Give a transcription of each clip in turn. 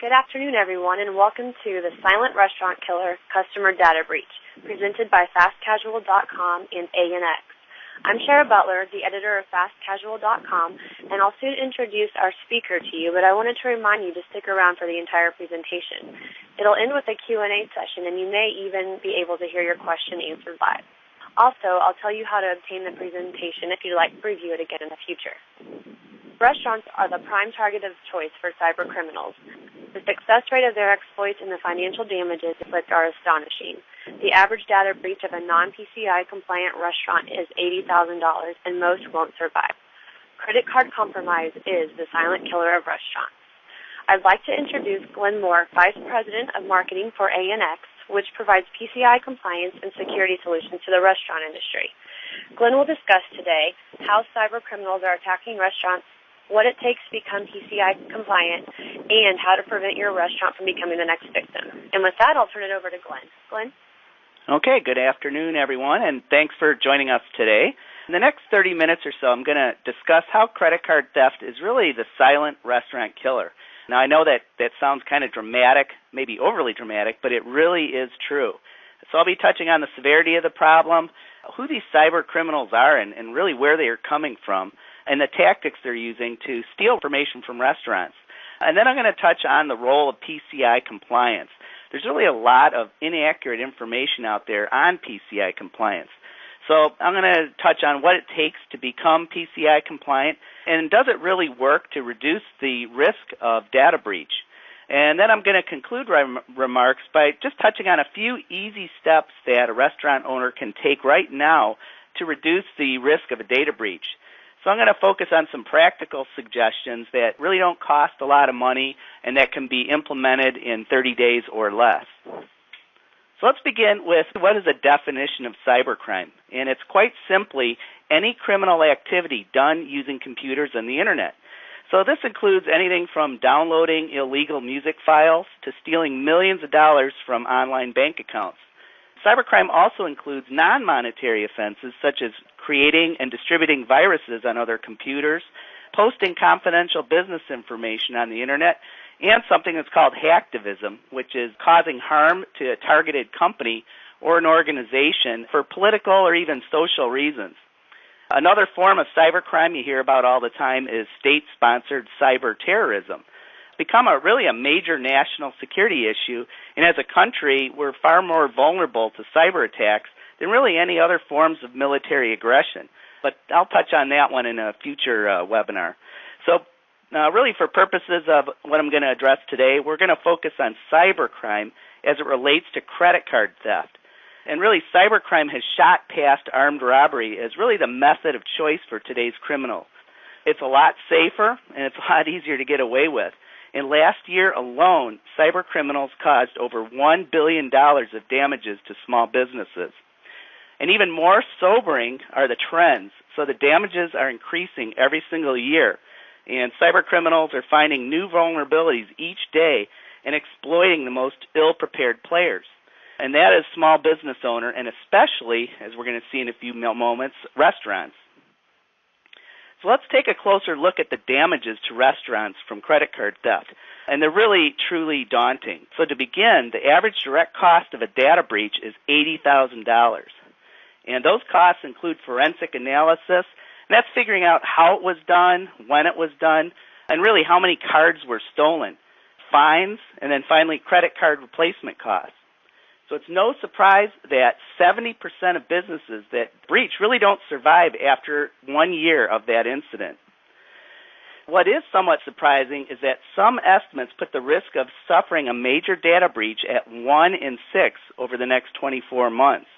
Good afternoon, everyone, and welcome to the Silent Restaurant Killer Customer Data Breach, presented by FastCasual.com and ANX. I'm Shara Butler, the editor of FastCasual.com, and I'll soon introduce our speaker to you, but I wanted to remind you to stick around for the entire presentation. It'll end with a Q&A session, and you may even be able to hear your question answered live. Also, I'll tell you how to obtain the presentation if you'd like to review it again in the future. Restaurants are the prime target of choice for cyber criminals. The success rate of their exploits and the financial damages inflicted are astonishing. The average data breach of a non-PCI compliant restaurant is $80,000, and most won't survive. Credit card compromise is the silent killer of restaurants. I'd like to introduce Glenn Moore, Vice President of Marketing for ANX, which provides PCI compliance and security solutions to the restaurant industry. Glenn will discuss today how cyber criminals are attacking restaurants, what it takes to become PCI compliant, and how to prevent your restaurant from becoming the next victim. And with that, I'll turn it over to Glenn. Glenn? Okay, good afternoon, everyone, and thanks for joining us today. In the next 30 minutes or so, I'm going to discuss how credit card theft is really the silent restaurant killer. Now, I know that sounds kind of dramatic, maybe overly dramatic, but it really is true. So I'll be touching on the severity of the problem, who these cyber criminals are, and really where they are coming from, and the tactics they're using to steal information from restaurants. And then I'm going to touch on the role of PCI compliance. There's really a lot of inaccurate information out there on PCI compliance. So I'm going to touch on what it takes to become PCI compliant, and does it really work to reduce the risk of data breach? And then I'm going to conclude remarks by just touching on a few easy steps that a restaurant owner can take right now to reduce the risk of a data breach. So I'm going to focus on some practical suggestions that really don't cost a lot of money and that can be implemented in 30 days or less. So let's begin with what is a definition of cybercrime. And it's quite simply any criminal activity done using computers and the Internet. So this includes anything from downloading illegal music files to stealing millions of dollars from online bank accounts. Cybercrime also includes non-monetary offenses such as creating and distributing viruses on other computers, posting confidential business information on the Internet, and something that's called hacktivism, which is causing harm to a targeted company or an organization for political or even social reasons. Another form of cybercrime you hear about all the time is state-sponsored cyber terrorism. It's become really a major national security issue, and as a country, we're far more vulnerable to cyber attacks than really any other forms of military aggression. But I'll touch on that one in a future webinar. So really for purposes of what I'm going to address today, we're going to focus on cybercrime as it relates to credit card theft. And really, cybercrime has shot past armed robbery as really the method of choice for today's criminals. It's a lot safer, and it's a lot easier to get away with. And last year alone, cyber criminals caused over $1 billion of damages to small businesses. And even more sobering are the trends. So the damages are increasing every single year. And cyber criminals are finding new vulnerabilities each day and exploiting the most ill-prepared players. And that is small business owner, and especially, as we're going to see in a few moments, restaurants. So let's take a closer look at the damages to restaurants from credit card theft. And they're really, truly daunting. So to begin, the average direct cost of a data breach is $80,000. And those costs include forensic analysis, and that's figuring out how it was done, when it was done, and really how many cards were stolen, fines, and then finally credit card replacement costs. So it's no surprise that 70% of businesses that breach really don't survive after 1 year of that incident. What is somewhat surprising is that some estimates put the risk of suffering a major data breach at 1 in 6 over the next 24 months.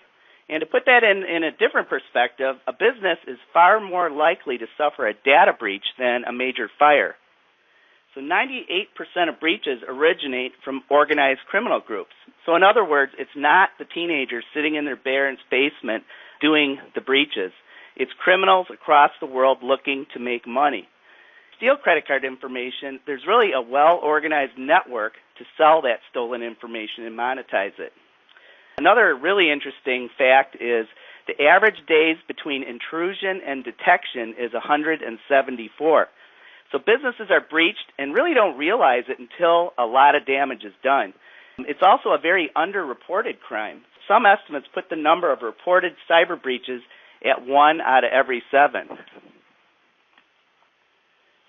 And to put that in a different perspective, a business is far more likely to suffer a data breach than a major fire. So 98% of breaches originate from organized criminal groups. So in other words, it's not the teenagers sitting in their parents' basement doing the breaches. It's criminals across the world looking to make money. Steal credit card information, there's really a well-organized network to sell that stolen information and monetize it. Another really interesting fact is the average days between intrusion and detection is 174. So businesses are breached and really don't realize it until a lot of damage is done. It's also a very underreported crime. Some estimates put the number of reported cyber breaches at 1 out of every 7. So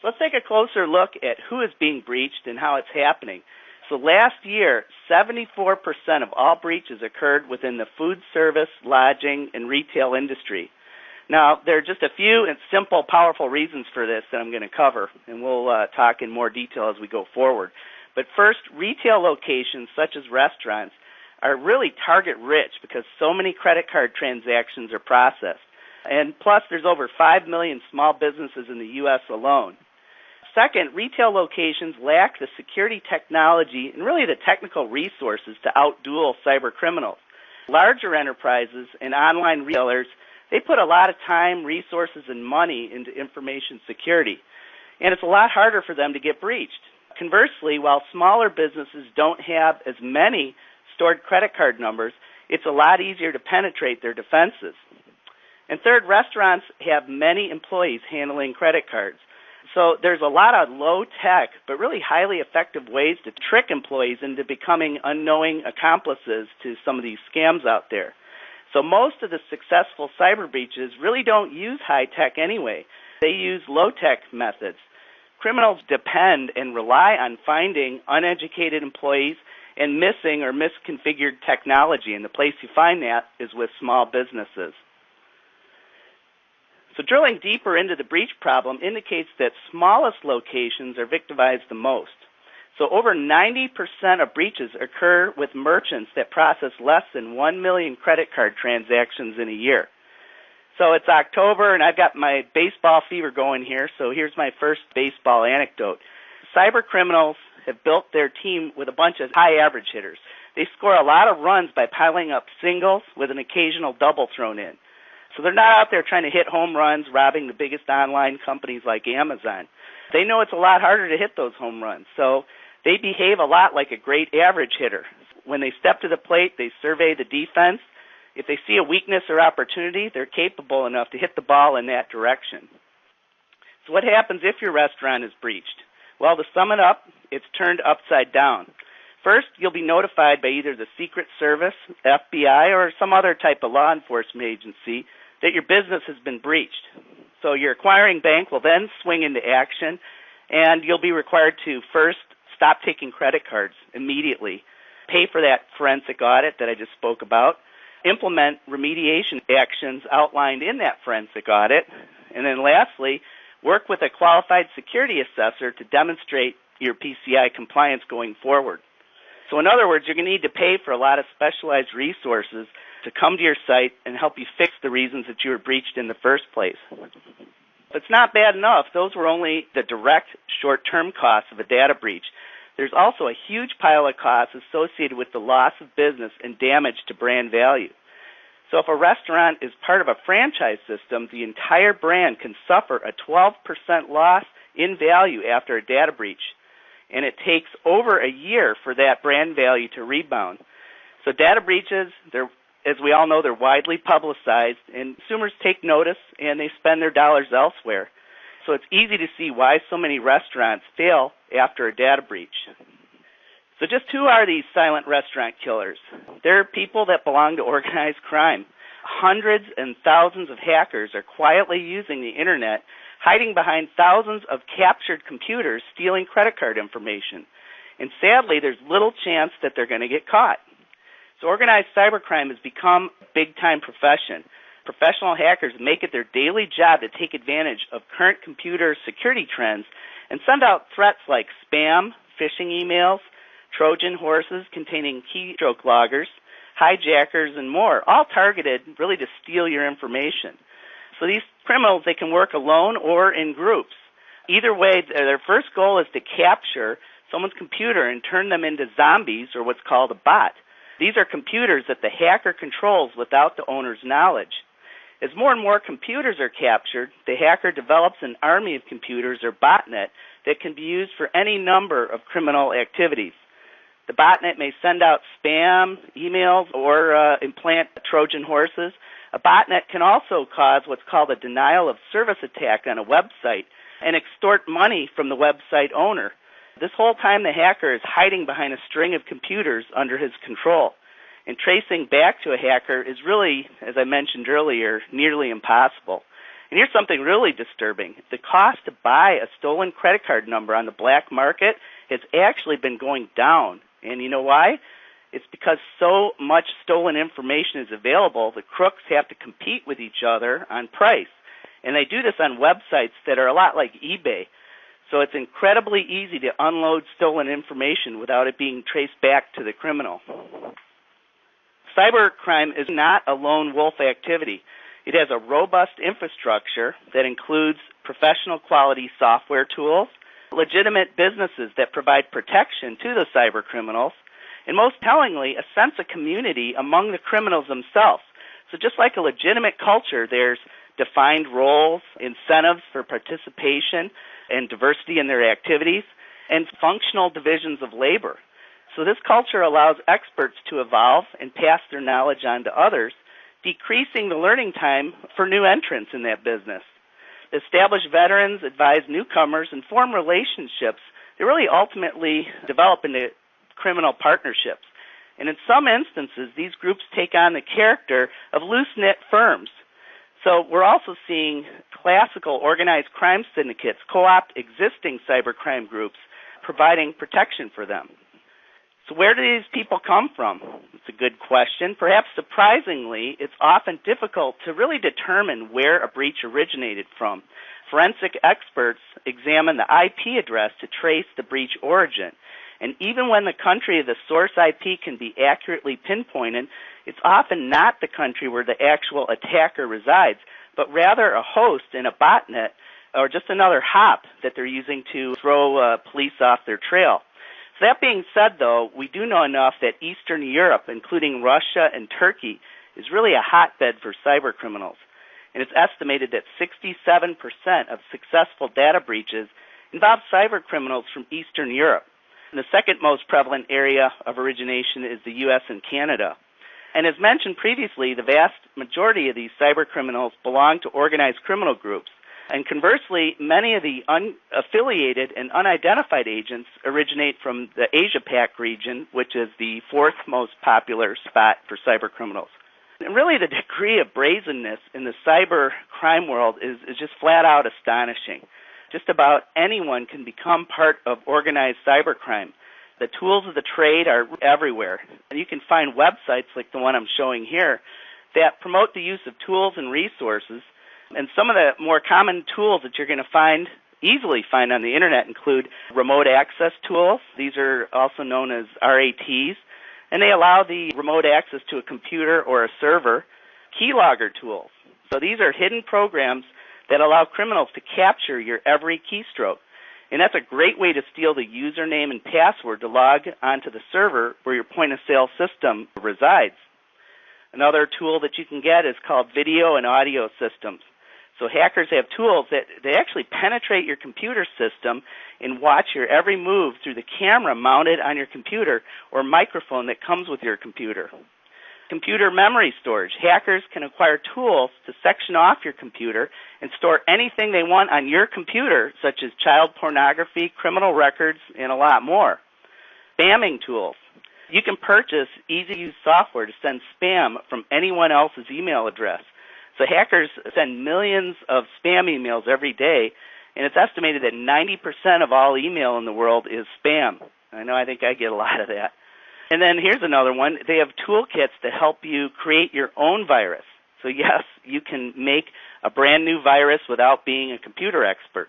let's take a closer look at who is being breached and how it's happening. So last year, 74% of all breaches occurred within the food service, lodging, and retail industry. Now, there are just a few and simple, powerful reasons for this that I'm going to cover, and we'll talk in more detail as we go forward. But first, retail locations such as restaurants are really target-rich because so many credit card transactions are processed. And plus, there's over 5 million small businesses in the U.S. alone. Second, retail locations lack the security technology and really the technical resources to outduel cyber criminals. Larger enterprises and online retailers, they put a lot of time, resources, and money into information security, and it's a lot harder for them to get breached. Conversely, while smaller businesses don't have as many stored credit card numbers, it's a lot easier to penetrate their defenses. And third, restaurants have many employees handling credit cards. So there's a lot of low-tech but really highly effective ways to trick employees into becoming unknowing accomplices to some of these scams out there. So most of the successful cyber breaches really don't use high-tech anyway. They use low-tech methods. Criminals depend and rely on finding uneducated employees and missing or misconfigured technology, and the place you find that is with small businesses. So drilling deeper into the breach problem indicates that smallest locations are victimized the most. So over 90% of breaches occur with merchants that process less than 1 million credit card transactions in a year. So it's October, and I've got my baseball fever going here, so here's my first baseball anecdote. Cyber criminals have built their team with a bunch of high average hitters. They score a lot of runs by piling up singles with an occasional double thrown in. So they're not out there trying to hit home runs, robbing the biggest online companies like Amazon. They know it's a lot harder to hit those home runs, so they behave a lot like a great average hitter. When they step to the plate, they survey the defense. If they see a weakness or opportunity, they're capable enough to hit the ball in that direction. So what happens if your restaurant is breached? Well, to sum it up, it's turned upside down. First, you'll be notified by either the Secret Service, FBI, or some other type of law enforcement agency that your business has been breached. So your acquiring bank will then swing into action, and you'll be required to first stop taking credit cards immediately, pay for that forensic audit that I just spoke about, implement remediation actions outlined in that forensic audit, and then lastly, work with a qualified security assessor to demonstrate your PCI compliance going forward. So in other words, you're going to need to pay for a lot of specialized resources to come to your site and help you fix the reasons that you were breached in the first place. But it's not bad enough. Those were only the direct short-term costs of a data breach. There's also a huge pile of costs associated with the loss of business and damage to brand value. So if a restaurant is part of a franchise system, the entire brand can suffer a 12% loss in value after a data breach. And it takes over a year for that brand value to rebound. So data breaches, as we all know, they're widely publicized, and consumers take notice and they spend their dollars elsewhere. So it's easy to see why so many restaurants fail after a data breach. So just who are these silent restaurant killers? They're people that belong to organized crime. Hundreds and thousands of hackers are quietly using the internet, hiding behind thousands of captured computers, stealing credit card information. And sadly, there's little chance that they're going to get caught. So organized cybercrime has become a big-time profession. Professional hackers make it their daily job to take advantage of current computer security trends and send out threats like spam, phishing emails, Trojan horses containing keystroke loggers, hijackers, and more, all targeted really to steal your information. So these criminals, they can work alone or in groups. Either way, their first goal is to capture someone's computer and turn them into zombies, or what's called a bot. These are computers that the hacker controls without the owner's knowledge. As more and more computers are captured, the hacker develops an army of computers, or botnet, that can be used for any number of criminal activities. The botnet may send out spam, emails, or implant Trojan horses. A botnet can also cause what's called a denial of service attack on a website, and extort money from the website owner. This whole time the hacker is hiding behind a string of computers under his control. And tracing back to a hacker is really, as I mentioned earlier, nearly impossible. And here's something really disturbing. The cost to buy a stolen credit card number on the black market has actually been going down. And you know why? It's because so much stolen information is available, the crooks have to compete with each other on price. And they do this on websites that are a lot like eBay. So it's incredibly easy to unload stolen information without it being traced back to the criminal. Cybercrime is not a lone wolf activity. It has a robust infrastructure that includes professional quality software tools, legitimate businesses that provide protection to the cyber criminals, and most tellingly, a sense of community among the criminals themselves. So just like a legitimate culture, there's defined roles, incentives for participation and diversity in their activities, and functional divisions of labor. So this culture allows experts to evolve and pass their knowledge on to others, decreasing the learning time for new entrants in that business. Established veterans advise newcomers and form relationships that really ultimately develop into criminal partnerships. And in some instances, these groups take on the character of loose-knit firms. So we're also seeing classical organized crime syndicates co-opt existing cybercrime groups, providing protection for them. So where do these people come from? It's a good question. Perhaps surprisingly, it's often difficult to really determine where a breach originated from. Forensic experts examine the IP address to trace the breach origin. And even when the country of the source IP can be accurately pinpointed, it's often not the country where the actual attacker resides, but rather a host in a botnet or just another hop that they're using to throw police off their trail. So that being said, though, we do know enough that Eastern Europe, including Russia and Turkey, is really a hotbed for cyber criminals. And it's estimated that 67% of successful data breaches involve cyber criminals from Eastern Europe. And the second most prevalent area of origination is the U.S. and Canada. And as mentioned previously, the vast majority of these cyber criminals belong to organized criminal groups. And conversely, many of the unaffiliated and unidentified agents originate from the Asia-Pac region, which is the fourth most popular spot for cyber criminals. And really the degree of brazenness in the cyber crime world is just flat out astonishing. Just about anyone can become part of organized cybercrime. The tools of the trade are everywhere. And you can find websites like the one I'm showing here that promote the use of tools and resources. And some of the more common tools that you're going to easily find on the internet include remote access tools. These are also known as RATs. And they allow the remote access to a computer or a server. Keylogger tools. So these are hidden programs that allow criminals to capture your every keystroke. And that's a great way to steal the username and password to log onto the server where your point-of-sale system resides. Another tool that you can get is called video and audio systems. So hackers have tools that they actually penetrate your computer system and watch your every move through the camera mounted on your computer or microphone that comes with your computer. Computer memory storage. Hackers can acquire tools to section off your computer and store anything they want on your computer, such as child pornography, criminal records, and a lot more. Spamming tools. You can purchase easy-to-use software to send spam from anyone else's email address. So hackers send millions of spam emails every day, and it's estimated that 90% of all email in the world is spam. I think I get a lot of that. And then here's another one. They have toolkits to help you create your own virus. So yes, you can make a brand new virus without being a computer expert.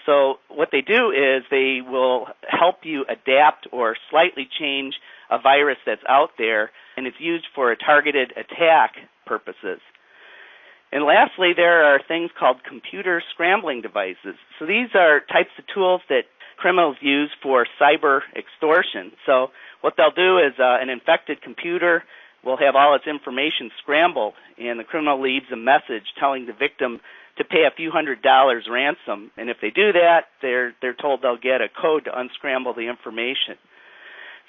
So what they do is they will help you adapt or slightly change a virus that's out there, and it's used for a targeted attack purposes. And lastly, there are things called computer scrambling devices. So these are types of tools that criminals use for cyber extortion. So what they'll do is an infected computer will have all its information scrambled, and the criminal leaves a message telling the victim to pay a few $100s ransom. And if they do that, they're told they'll get a code to unscramble the information.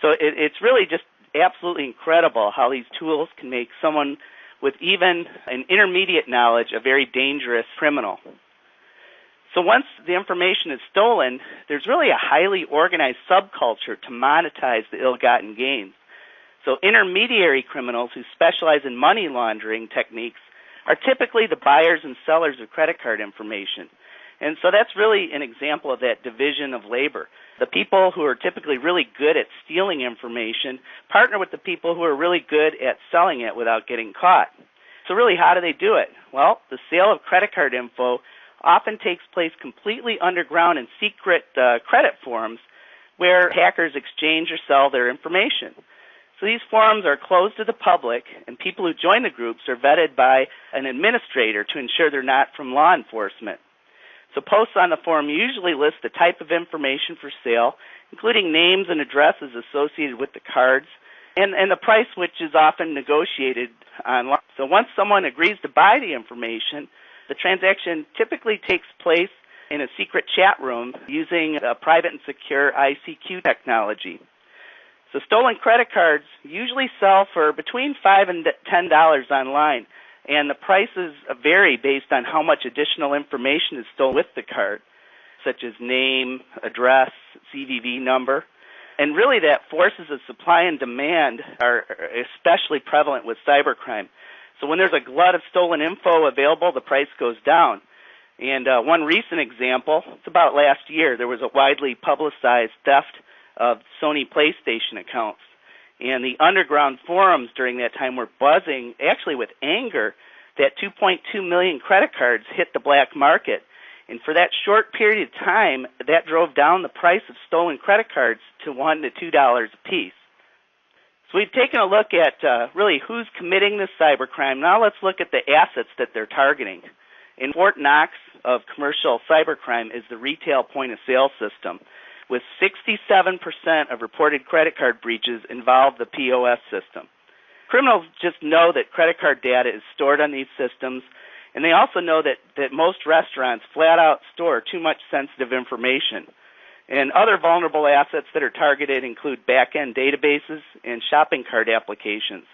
So it's really just absolutely incredible how these tools can make someone with even an intermediate knowledge a very dangerous criminal. So once the information is stolen, there's really a highly organized subculture to monetize the ill-gotten gains. So intermediary criminals who specialize in money laundering techniques are typically the buyers and sellers of credit card information. And so that's really an example of that division of labor. The people who are typically really good at stealing information partner with the people who are really good at selling it without getting caught. So really, how do they do it? Well, the sale of credit card info often takes place completely underground in secret credit forums where hackers exchange or sell their information. So these forums are closed to the public, and people who join the groups are vetted by an administrator to ensure they're not from law enforcement. So posts on the forum usually list the type of information for sale, including names and addresses associated with the cards, and the price, which is often negotiated online. So once someone agrees to buy the information, the transaction typically takes place in a secret chat room using a private and secure ICQ technology. So stolen credit cards usually sell for between $5 and $10 online, and the prices vary based on how much additional information is stolen with the card, such as name, address, CVV number. And really that forces of supply and demand are especially prevalent with cybercrime. So when there's a glut of stolen info available, the price goes down. And one recent example, it's about last year, there was a widely publicized theft of Sony PlayStation accounts. And the underground forums during that time were buzzing, actually with anger, that 2.2 million credit cards hit the black market. And for that short period of time, that drove down the price of stolen credit cards to $1 to $2 a piece. So we've taken a look at really who's committing this cybercrime. Now let's look at the assets that they're targeting. In Fort Knox of commercial cybercrime is the retail point-of-sale system, with 67% of reported credit card breaches involve the POS system. Criminals just know that credit card data is stored on these systems, and they also know that most restaurants flat out store too much sensitive information. And other vulnerable assets that are targeted include back-end databases and shopping cart applications.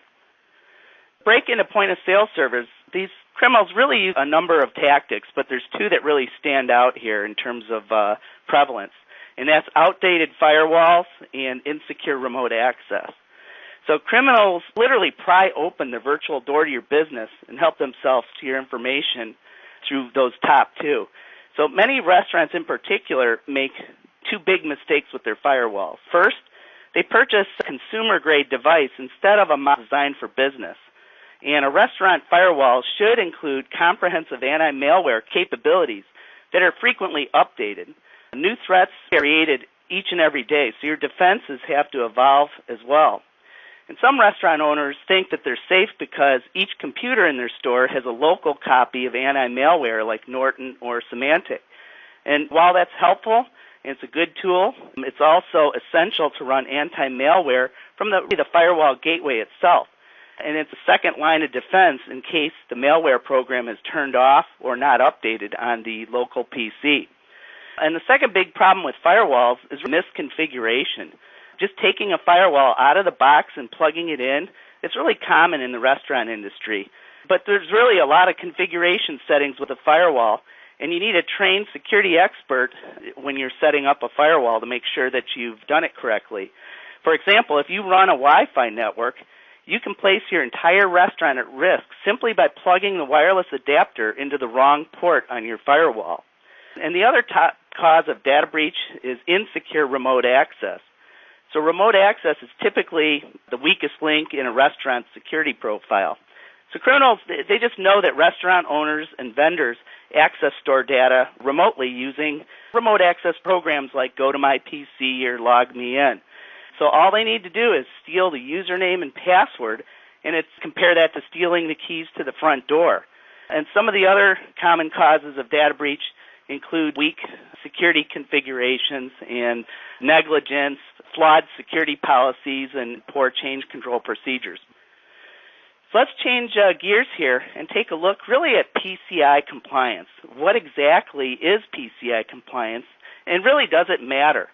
Break into point-of-sale servers, these criminals really use a number of tactics, but there's two that really stand out here in terms of prevalence, and that's outdated firewalls and insecure remote access. So criminals literally pry open the virtual door to your business and help themselves to your information through those top two. So many restaurants in particular make two big mistakes with their firewalls. First, they purchase a consumer-grade device instead of a model designed for business. And a restaurant firewall should include comprehensive anti-malware capabilities that are frequently updated. New threats are created each and every day, so your defenses have to evolve as well. And some restaurant owners think that they're safe because each computer in their store has a local copy of anti-malware like Norton or Symantec. And while that's helpful, and it's a good tool, it's also essential to run anti-malware from the firewall gateway itself. And it's a second line of defense in case the malware program is turned off or not updated on the local PC. And the second big problem with firewalls is misconfiguration. Just taking a firewall out of the box and plugging it in, it's really common in the restaurant industry. But there's really a lot of configuration settings with a firewall, and you need a trained security expert when you're setting up a firewall to make sure that you've done it correctly. For example, if you run a Wi-Fi network, you can place your entire restaurant at risk simply by plugging the wireless adapter into the wrong port on your firewall. And the other top cause of data breach is insecure remote access. So remote access is typically the weakest link in a restaurant's security profile. So criminals, they just know that restaurant owners and vendors access store data remotely using remote access programs like GoToMyPC or LogMeIn. So all they need to do is steal the username and password, and compare that to stealing the keys to the front door. And some of the other common causes of data breach include weak security configurations and negligence, flawed security policies, and poor change control procedures. So let's change gears here and take a look really at PCI compliance. What exactly is PCI compliance, and really does it matter?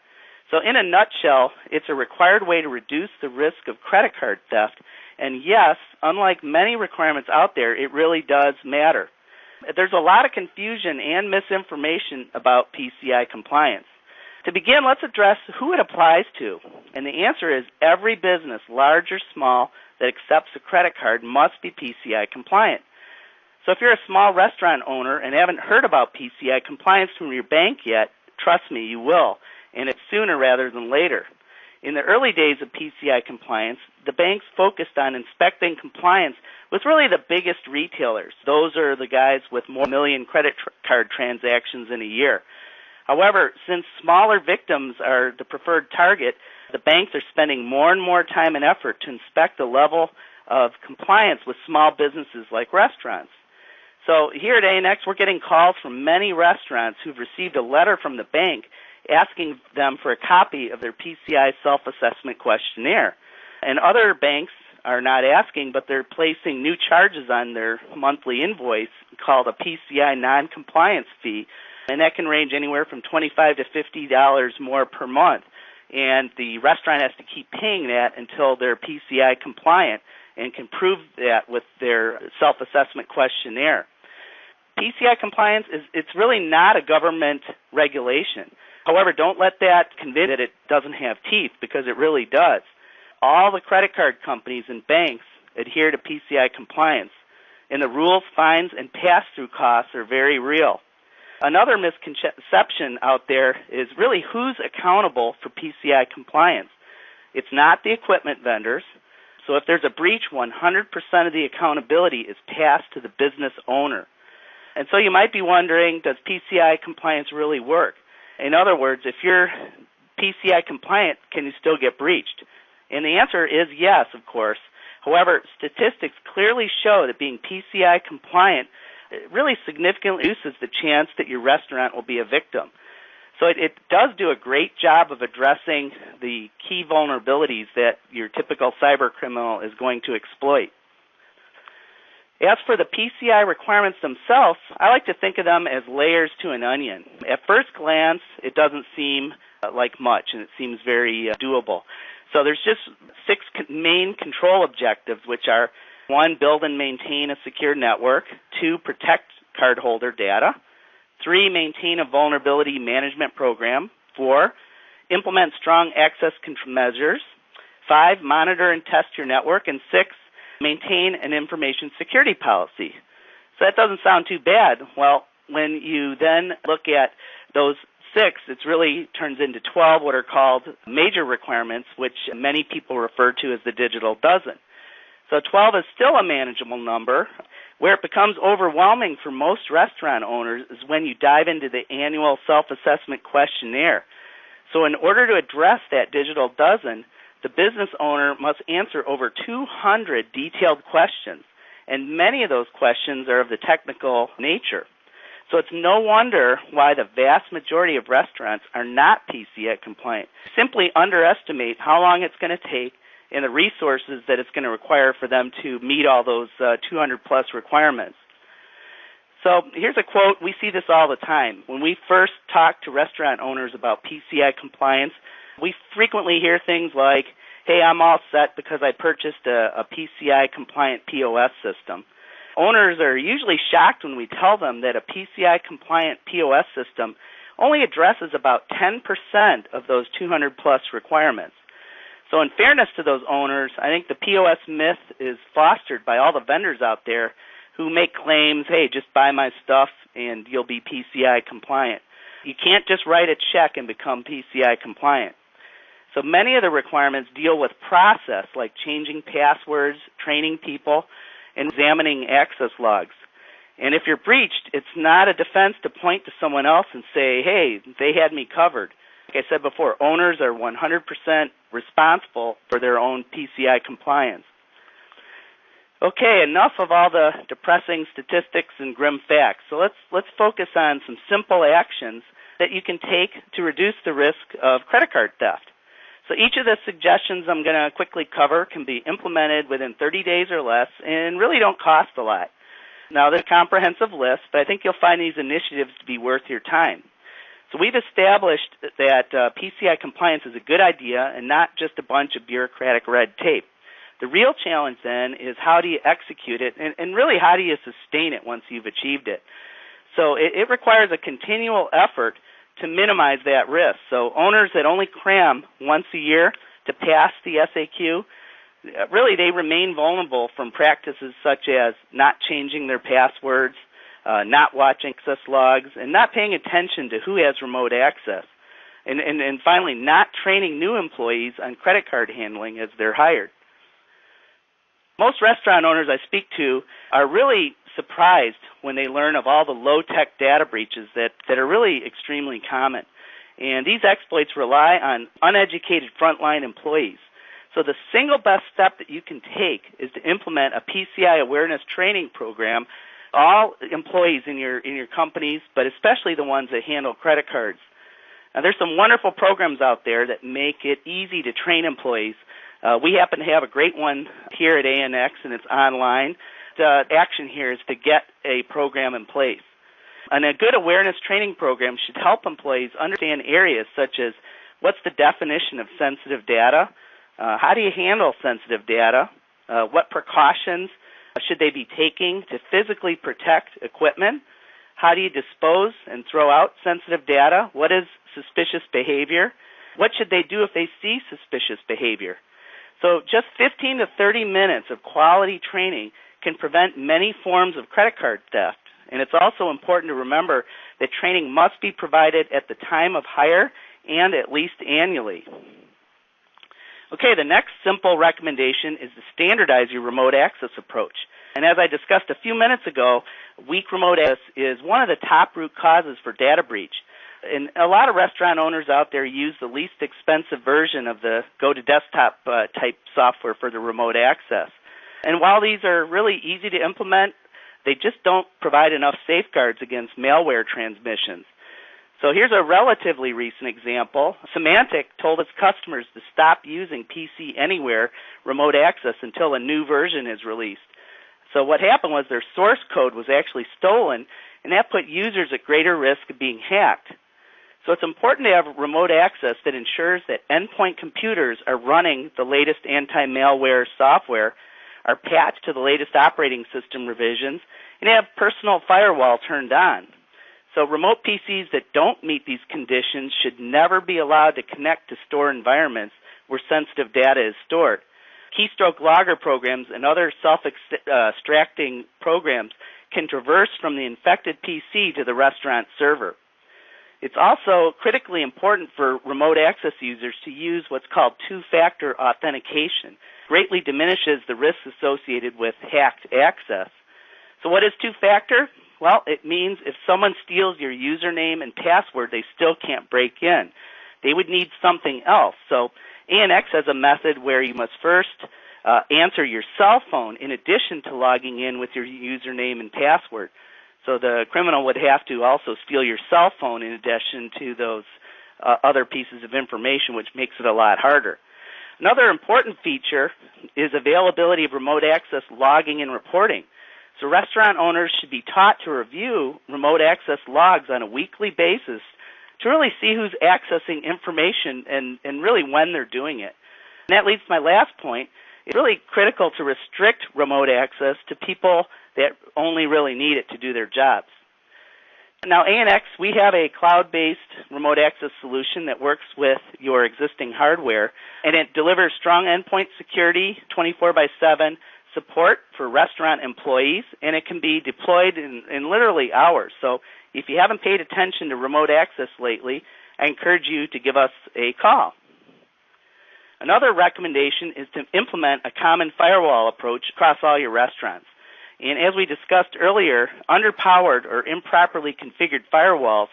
So in a nutshell, it's a required way to reduce the risk of credit card theft. And yes, unlike many requirements out there, it really does matter. There's a lot of confusion and misinformation about PCI compliance. To begin, let's address who it applies to. And the answer is every business, large or small, that accepts a credit card must be PCI compliant. So if you're a small restaurant owner and haven't heard about PCI compliance from your bank yet, trust me, you will, and it's sooner rather than later. In the early days of PCI compliance, the banks focused on inspecting compliance with really the biggest retailers. Those are the guys with more million credit card transactions in a year. However, since smaller victims are the preferred target, the banks are spending more and more time and effort to inspect the level of compliance with small businesses like restaurants. So here at ANX, we're getting calls from many restaurants who've received a letter from the bank asking them for a copy of their PCI self-assessment questionnaire. And other banks are not asking, but they're placing new charges on their monthly invoice called a PCI non-compliance fee, and that can range anywhere from $25 to $50 more per month. And the restaurant has to keep paying that until they're PCI compliant and can prove that with their self-assessment questionnaire. PCI compliance it's really not a government regulation. However, don't let that convince you that it doesn't have teeth, because it really does. All the credit card companies and banks adhere to PCI compliance, and the rules, fines, and pass-through costs are very real. Another misconception out there is really who's accountable for PCI compliance. It's not the equipment vendors. So if there's a breach, 100% of the accountability is passed to the business owner. And so you might be wondering, does PCI compliance really work? In other words, if you're PCI compliant, can you still get breached? And the answer is yes, of course. However, statistics clearly show that being PCI compliant really significantly reduces the chance that your restaurant will be a victim. So it does do a great job of addressing the key vulnerabilities that your typical cyber criminal is going to exploit. As for the PCI requirements themselves, I like to think of them as layers to an onion. At first glance, it doesn't seem like much, and it seems very doable. So there's just 6 main control objectives, which are 1, build and maintain a secure network. 2, protect cardholder data. 3, maintain a vulnerability management program. 4, implement strong access control measures. 5, monitor and test your network. And 6, maintain an information security policy. So that doesn't sound too bad. Well, when you then look at those 6, it really turns into 12 what are called major requirements, which many people refer to as the digital dozen. So 12 is still a manageable number. Where it becomes overwhelming for most restaurant owners is when you dive into the annual self-assessment questionnaire. So in order to address that digital dozen, the business owner must answer over 200 detailed questions, and many of those questions are of the technical nature. So it's no wonder why the vast majority of restaurants are not PCI compliant. Simply underestimate how long it's going to take and the resources that it's going to require for them to meet all those 200-plus requirements. So here's a quote. We see this all the time. When we first talk to restaurant owners about PCI compliance, we frequently hear things like, hey, I'm all set because I purchased a PCI-compliant POS system. Owners are usually shocked when we tell them that a PCI-compliant POS system only addresses about 10% of those 200-plus requirements. So in fairness to those owners, I think the POS myth is fostered by all the vendors out there who make claims, hey, just buy my stuff and you'll be PCI compliant. You can't just write a check and become PCI compliant. So many of the requirements deal with process, like changing passwords, training people, and examining access logs. And if you're breached, it's not a defense to point to someone else and say, hey, they had me covered. Like I said before, owners are 100% responsible for their own PCI compliance. Okay, enough of all the depressing statistics and grim facts. So let's focus on some simple actions that you can take to reduce the risk of credit card theft. So each of the suggestions I'm going to quickly cover can be implemented within 30 days or less and really don't cost a lot. Now, there's a comprehensive list, but I think you'll find these initiatives to be worth your time. So we've established that PCI compliance is a good idea and not just a bunch of bureaucratic red tape. The real challenge then is how do you execute it, and really how do you sustain it once you've achieved it. So it requires a continual effort to minimize that risk. So owners that only cram once a year to pass the SAQ, really they remain vulnerable from practices such as not changing their passwords, not watching access logs, and not paying attention to who has remote access. And finally, not training new employees on credit card handling as they're hired. Most restaurant owners I speak to are really surprised when they learn of all the low-tech data breaches that are really extremely common. And these exploits rely on uneducated frontline employees. So the single best step that you can take is to implement a PCI Awareness Training program, all employees in your companies, but especially the ones that handle credit cards. Now, there's some wonderful programs out there that make it easy to train employees. We happen to have a great one here at ANX, and it's online. The action here is to get a program in place. And a good awareness training program should help employees understand areas such as what's the definition of sensitive data, how do you handle sensitive data, what precautions should they be taking to physically protect equipment, how do you dispose and throw out sensitive data, what is suspicious behavior, what should they do if they see suspicious behavior. So just 15 to 30 minutes of quality training can prevent many forms of credit card theft. And it's also important to remember that training must be provided at the time of hire and at least annually. Okay, the next simple recommendation is to standardize your remote access approach. And as I discussed a few minutes ago, weak remote access is one of the top root causes for data breach. And a lot of restaurant owners out there use the least expensive version of the go-to-desktop type software for the remote access. And while these are really easy to implement, they just don't provide enough safeguards against malware transmissions. So here's a relatively recent example. Symantec told its customers to stop using PC Anywhere remote access until a new version is released. So what happened was their source code was actually stolen, and that put users at greater risk of being hacked. So it's important to have remote access that ensures that endpoint computers are running the latest anti-malware software, are patched to the latest operating system revisions, and have personal firewall turned on. So remote PCs that don't meet these conditions should never be allowed to connect to store environments where sensitive data is stored. Keystroke logger programs and other self-extracting programs can traverse from the infected PC to the restaurant server. It's also critically important for remote access users to use what's called two-factor authentication. Greatly diminishes the risks associated with hacked access. So what is two-factor? Well, it means if someone steals your username and password, they still can't break in. They would need something else. So ANX has a method where you must first answer your cell phone in addition to logging in with your username and password. So the criminal would have to also steal your cell phone in addition to those other pieces of information, which makes it a lot harder. Another important feature is availability of remote access logging and reporting. So restaurant owners should be taught to review remote access logs on a weekly basis to really see who's accessing information and really when they're doing it. And that leads to my last point. It's really critical to restrict remote access to people that only really need it to do their jobs. Now, ANX, we have a cloud-based remote access solution that works with your existing hardware, and it delivers strong endpoint security, 24/7 support for restaurant employees, and it can be deployed in literally hours. So if you haven't paid attention to remote access lately, I encourage you to give us a call. Another recommendation is to implement a common firewall approach across all your restaurants. And as we discussed earlier, underpowered or improperly configured firewalls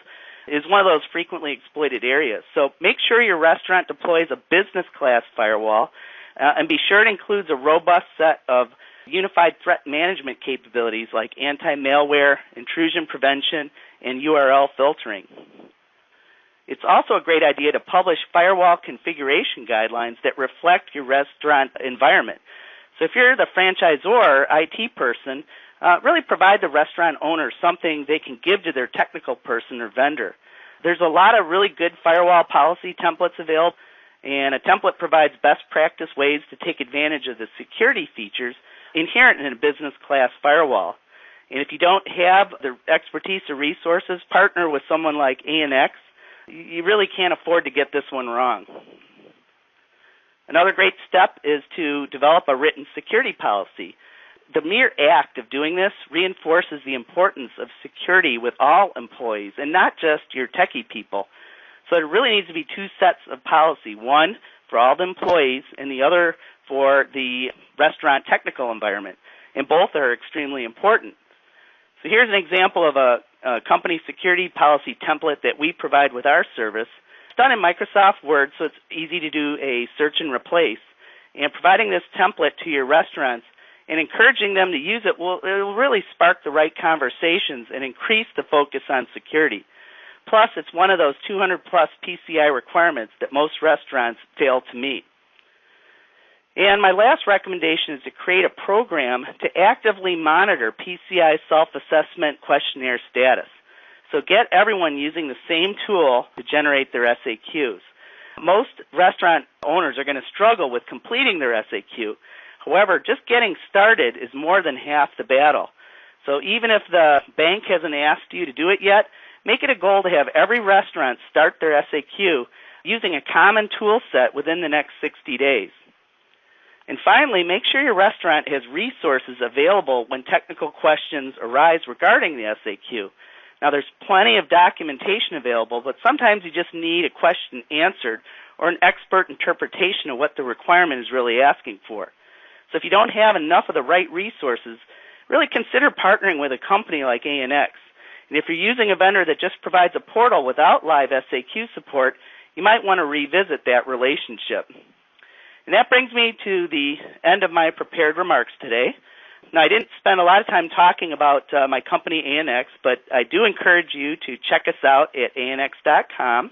is one of those frequently exploited areas. So make sure your restaurant deploys a business-class firewall, and be sure it includes a robust set of unified threat management capabilities like anti-malware, intrusion prevention, and URL filtering. It's also a great idea to publish firewall configuration guidelines that reflect your restaurant environment. So if you're the franchisor or IT person, really provide the restaurant owner something they can give to their technical person or vendor. There's a lot of really good firewall policy templates available, And a template provides best practice ways to take advantage of the security features inherent in a business class firewall. And if you don't have the expertise or resources, partner with someone like ANX. You really can't afford to get this one wrong. Another great step is to develop a written security policy. The mere act of doing this reinforces the importance of security with all employees and not just your techie people. So there really needs to be two sets of policy, one for all the employees and the other for the restaurant technical environment. And both are extremely important. So here's an example of a company security policy template that we provide with our service. It's done in Microsoft Word, so it's easy to do a search and replace. And providing this template to your restaurants and encouraging them to use it will really spark the right conversations and increase the focus on security. Plus, it's one of those 200-plus PCI requirements that most restaurants fail to meet. And my last recommendation is to create a program to actively monitor PCI self-assessment questionnaire status. So get everyone using the same tool to generate their SAQs. Most restaurant owners are going to struggle with completing their SAQ. However, just getting started is more than half the battle. So even if the bank hasn't asked you to do it yet, make it a goal to have every restaurant start their SAQ using a common tool set within the next 60 days. And finally, make sure your restaurant has resources available when technical questions arise regarding the SAQ. Now, there's plenty of documentation available, but sometimes you just need a question answered or an expert interpretation of what the requirement is really asking for. So if you don't have enough of the right resources, really consider partnering with a company like ANX. And if you're using a vendor that just provides a portal without live SAQ support, you might want to revisit that relationship. And that brings me to the end of my prepared remarks today. Now, I didn't spend a lot of time talking about my company, ANX, but I do encourage you to check us out at anx.com.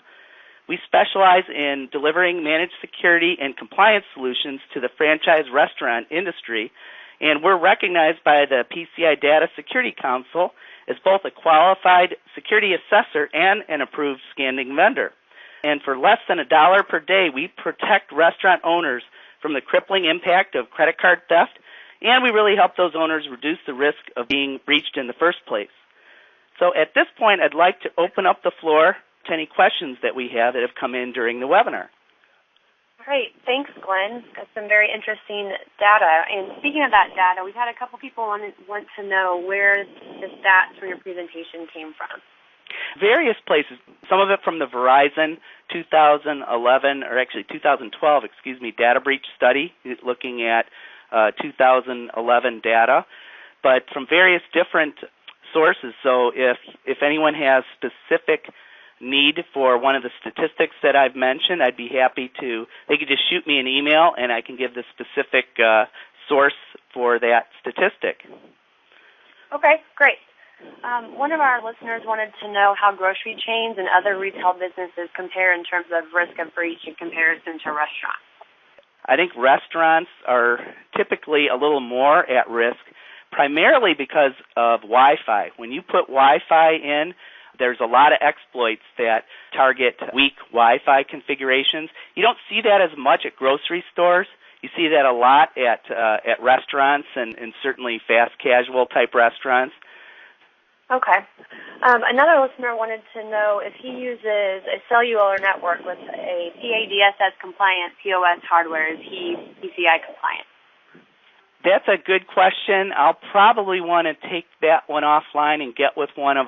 We specialize in delivering managed security and compliance solutions to the franchise restaurant industry, and we're recognized by the PCI Data Security Council as both a qualified security assessor and an approved scanning vendor. And for less than $1 per day, we protect restaurant owners from the crippling impact of credit card theft, and we really help those owners reduce the risk of being breached in the first place. So at this point, I'd like to open up the floor to any questions that we have that have come in during the webinar. Great. Thanks, Glenn. That's some very interesting data. And speaking of that data, we've had a couple people want to know where the stats from your presentation came from. Various places, some of it from the Verizon 2012, data breach study, looking at 2011 data, but from various different sources. So if anyone has specific need for one of the statistics that I've mentioned, I'd be happy to, they could just shoot me an email and I can give the specific source for that statistic. Okay, great. One of our listeners wanted to know how grocery chains and other retail businesses compare in terms of risk of breach in comparison to restaurants. I think restaurants are typically a little more at risk, primarily because of Wi-Fi. When you put Wi-Fi in, there's a lot of exploits that target weak Wi-Fi configurations. You don't see that as much at grocery stores. You see that a lot at restaurants and certainly fast casual type restaurants. Okay. Another listener wanted to know if he uses a cellular network with a PADSS compliant POS hardware, is he PCI compliant? That's a good question. I'll probably want to take that one offline and get with one of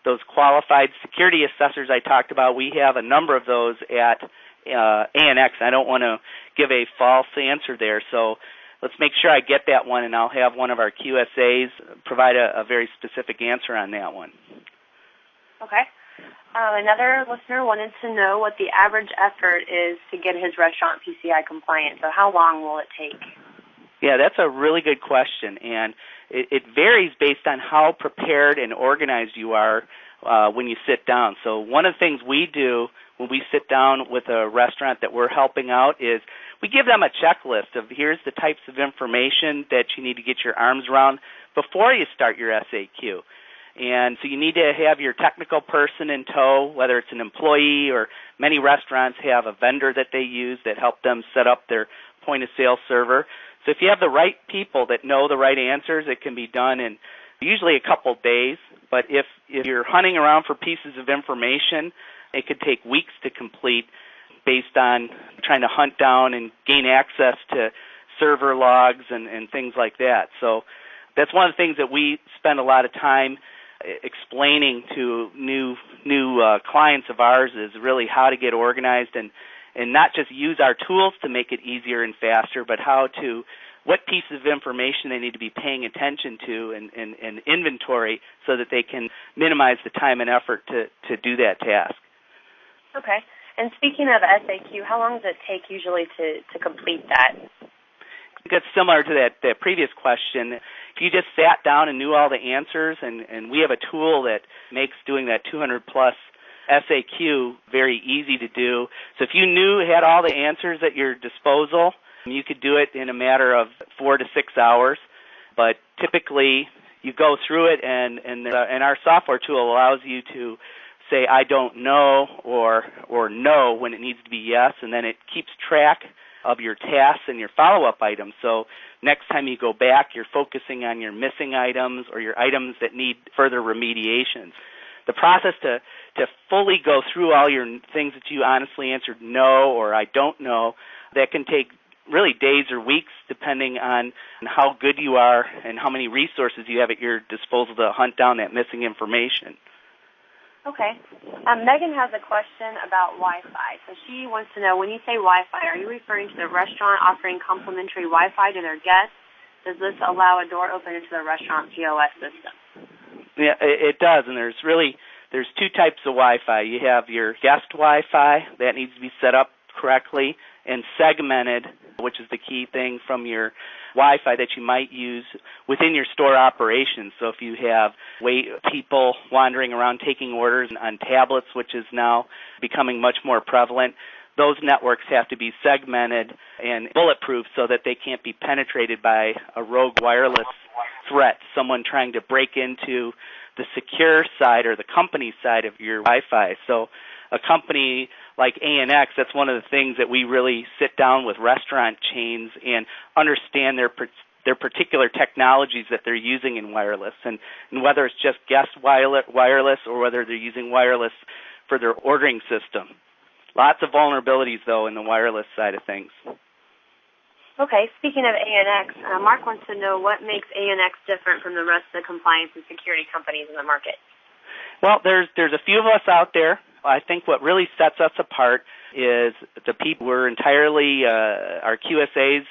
those qualified security assessors I talked about. We have a number of those at ANX. I don't want to give a false answer there, so let's make sure I get that one, and I'll have one of our QSAs provide a very specific answer on that one. Okay. Another listener wanted to know what the average effort is to get his restaurant PCI compliant. So how long will it take? Yeah, that's a really good question, and it varies based on how prepared and organized you are when you sit down. So one of the things we do when we sit down with a restaurant that we're helping out is we give them a checklist of here's the types of information that you need to get your arms around before you start your SAQ. And so you need to have your technical person in tow, whether it's an employee or Many restaurants have a vendor that they use that help them set up their point-of-sale server. So if you have the right people that know the right answers, it can be done in usually a couple days. But if you're hunting around for pieces of information, it could take weeks to complete based on trying to hunt down and gain access to server logs and things like that. So that's one of the things that we spend a lot of time explaining to new clients of ours is really how to get organized and not just use our tools to make it easier and faster, but what pieces of information they need to be paying attention to and inventory so that they can minimize the time and effort to do that task. Okay. And speaking of SAQ, how long does it take usually to complete that? It's similar to that previous question. If you just sat down and knew all the answers, and we have a tool that makes doing that 200-plus SAQ very easy to do. So if you had all the answers at your disposal, you could do it in a matter of 4 to 6 hours. But typically, you go through it, and our software tool allows you to say, I don't know, or no when it needs to be yes, and then it keeps track of your tasks and your follow-up items. So next time you go back, you're focusing on your missing items or your items that need further remediations. The process to fully go through all your things that you honestly answered no or I don't know, that can take really days or weeks depending on how good you are and how many resources you have at your disposal to hunt down that missing information. Okay. Megan has a question about Wi-Fi. So she wants to know, when you say Wi-Fi, are you referring to the restaurant offering complimentary Wi-Fi to their guests? Does this allow a door open into the restaurant POS system? Yeah, it does, and there's 2 types of Wi-Fi. You have your guest Wi-Fi that needs to be set up correctly and segmented, which is the key thing from your Wi-Fi that you might use within your store operations. So if you have people wandering around taking orders on tablets, which is now becoming much more prevalent, those networks have to be segmented and bulletproof so that they can't be penetrated by a rogue wireless threat, someone trying to break into the secure side or the company side of your Wi-Fi. So a company like ANX, that's one of the things that we really sit down with restaurant chains and understand their particular technologies that they're using in wireless, and whether it's just guest wireless or whether they're using wireless for their ordering system. Lots of vulnerabilities, though, in the wireless side of things. Okay, speaking of ANX, Mark wants to know what makes ANX different from the rest of the compliance and security companies in the market. Well, there's a few of us out there. I think what really sets us apart is the people. We're entirely, our QSAs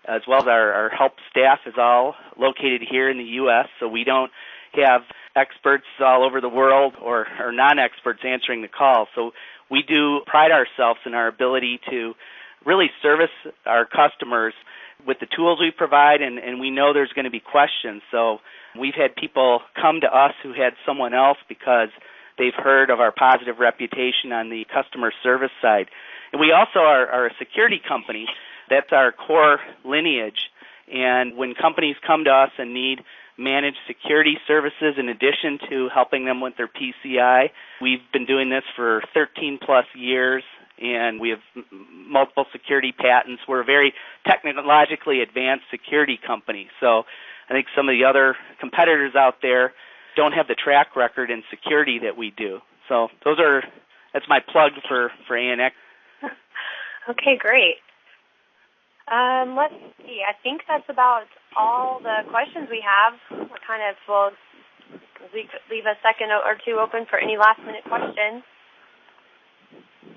as well as our help staff is all located here in the U.S., so we don't have experts all over the world or non-experts answering the call. So we do pride ourselves in our ability to really service our customers with the tools we provide, and we know there's going to be questions. So we've had people come to us who had someone else because they've heard of our positive reputation on the customer service side. And we also are a security company. That's our core lineage. And when companies come to us and need managed security services in addition to helping them with their PCI, we've been doing this for 13-plus years, and we have multiple security patents. We're a very technologically advanced security company. So I think some of the other competitors out there don't have the track record in security that we do. So that's my plug for ANX. Okay, great. Let's see. I think that's about all the questions we have. We'll leave a second or two open for any last-minute questions.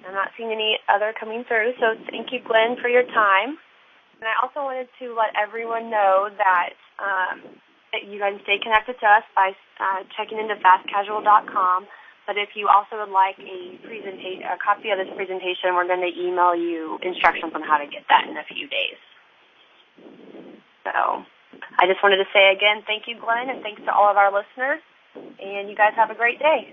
I'm not seeing any other coming through, so thank you, Glenn, for your time. And I also wanted to let everyone know that you guys stay connected to us by checking into fastcasual.com. But if you also would like a copy of this presentation, we're going to email you instructions on how to get that in a few days. So I just wanted to say again, thank you, Glenn, and thanks to all of our listeners. And you guys have a great day.